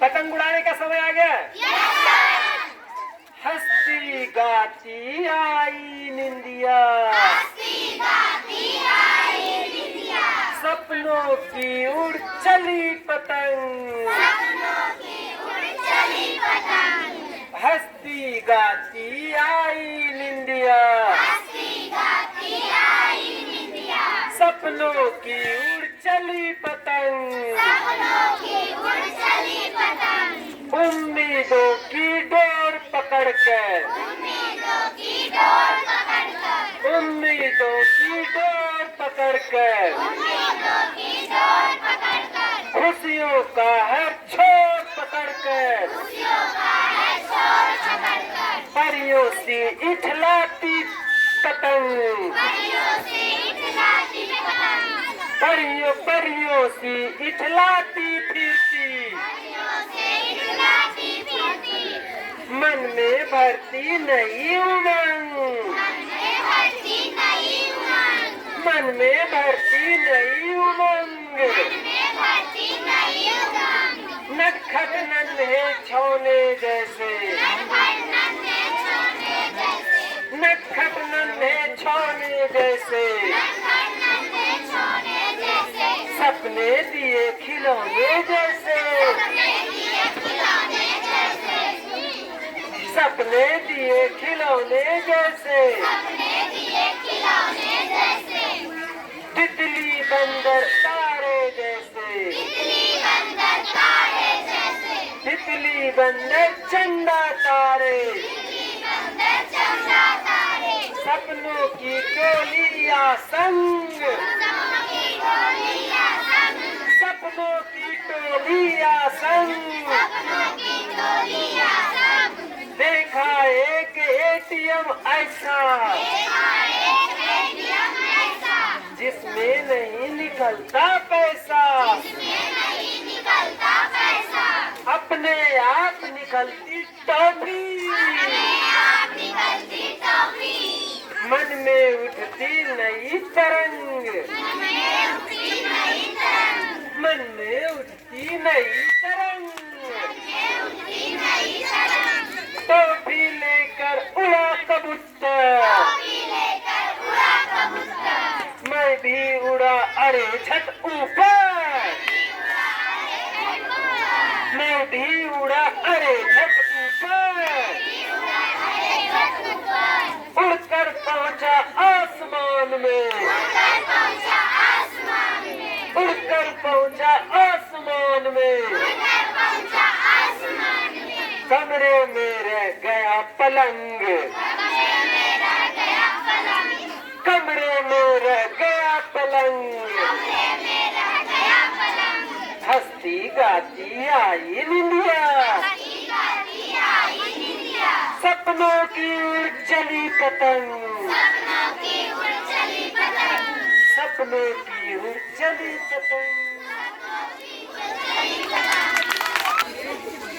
पतंग उड़ाने का समय आ गया। हंसती गाती आई निंदिया, सपनों की उड़ चली पतंग, हंसती गाती आई निंदिया, सपनों की उड़ चली पतंग, उम्मीदों की डोर पकड़कर, उम्मीदों की डोर पकड़कर, खुशियों का है छोर पकड़कर, परियों सी इठलाती पतंग, परियों सी इठलाती फिरती, मन में भरती नई उमंग, मन में भरती नई उमंग, नटखट नन्हे छोने जैसे, नटखट नन्हे छोने जैसे, सपने दिए खिलौने जैसे, सपने दिए खिलौने जैसे, तितली बंदर तारे जैसे, तितली बंदर चंदा तारे, सपनों की टोलियां संग, सपनों की टोलियां संग, देखा एक एटीएम ऐसा, जिसमें नहीं निकलता पैसा, अपने आप निकलती टॉफी, मन में उठती नई तरंग, मन में उठती नई तरंग, टॉफी लेकर उड़ा कबूतर, मैं भी उड़ा अरे छत ऊपर, मैं भी उड़ा अरे छत ऊपर, उड़कर पहुंचा आसमान में, उड़कर पहुंचा आसमान में, कमरे में रह गया पलंग, कमरे में रह गया पलंग, हंसती गाती आई निंदिया, सपनों की उड़ चली पतंग, सपनों की उड़ चली पतंग।